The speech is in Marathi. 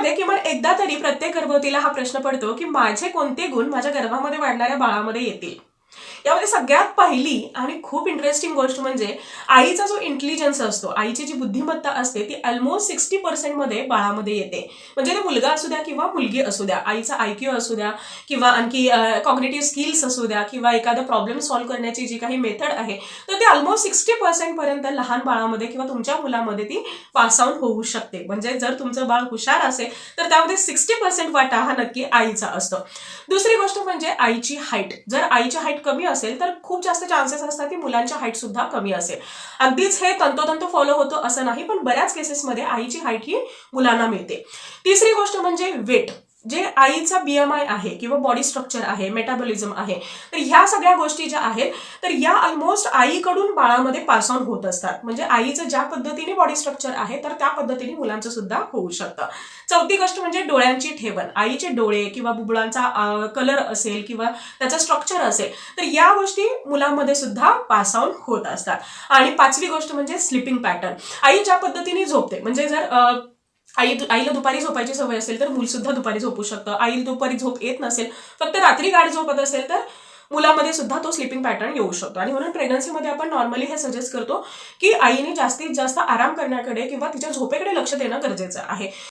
प्रेग्नन्सीमध्ये किमान एकदा तरी प्रत्येक गर्भवतीला हा प्रश्न पडतो की माझे कोणते गुण माझ्या गर्भामध्ये वाढणाऱ्या बाळामध्ये येतील. यामध्ये सगळ्यात पहिली आणि खूप इंटरेस्टिंग गोष्ट म्हणजे आईचा जो इंटेलिजन्स असतो, आईची जी बुद्धिमत्ता असते ती ऑलमोस्ट 60% मध्ये बाळामध्ये येते. म्हणजे ते मुलगा असू द्या किंवा मुलगी असू द्या, आईचा IQ असू द्या किंवा आणखी कॉग्निटिव्ह स्किल्स असू द्या किंवा एखादा प्रॉब्लेम सॉल्व्ह करण्याची जी काही मेथड आहे, तर ते ऑलमोस्ट 60% पर्यंत लहान बाळामध्ये किंवा तुमच्या मुलामध्ये ती पास आउट होऊ शकते. म्हणजे जर तुमचं बाळ हुशार असेल तर त्यामध्ये 60% वाटा हा नक्की आईचा असतो. दुसरी गोष्ट म्हणजे आईची हाईट. जर आईची हाईट कमी असेल तर खूप जास्त चान्सेस असतात की मुलांची हाईट सुद्धा कमी असेल. अगदीच हे तंतोतंत फॉलो होतं असं नाही, पण बऱ्याच केसेसमध्ये आईची हाईट ही मुलांना मिळते. तिसरी गोष्ट म्हणजे वेट. जे आईचा BMI आहे किंवा बॉडी स्ट्रक्चर आहे, मेटाबॉलिझम आहे, तर ह्या सगळ्या गोष्टी ज्या आहेत तर या ऑलमोस्ट आईकडून बाळामध्ये पास ऑन होत असतात. म्हणजे आईचं ज्या पद्धतीने बॉडी स्ट्रक्चर आहे तर त्या पद्धतीने मुलांचं सुद्धा होऊ शकतं. चौथी गोष्ट म्हणजे डोळ्यांची ठेवण. आईचे डोळे किंवा बुबुळांचा कलर असेल किंवा त्याचं स्ट्रक्चर असेल तर या गोष्टी मुलांमध्ये सुद्धा पास आउट होत असतात. आणि पाचवी गोष्ट म्हणजे स्लीपिंग पॅटर्न. आई ज्या पद्धतीने झोपते, म्हणजे जर आईला दुपारी झोपायची सवय असेल तर मूल सुद्धा दुपारी झोपू शकतं. आईला दुपारी झोप येत नसेल, फक्त रात्री गाढ झोपत असेल तर मुलामध्ये सुद्धा तो स्लीपिंग पॅटर्न येऊ शकतो. आणि म्हणून प्रेग्नन्सीमध्ये आपण नॉर्मली हे सजेस्ट करतो की आईने जास्तीत जास्त आराम करण्याकडे किंवा तिच्या झोपेकडे लक्ष देणं गरजेचं आहे.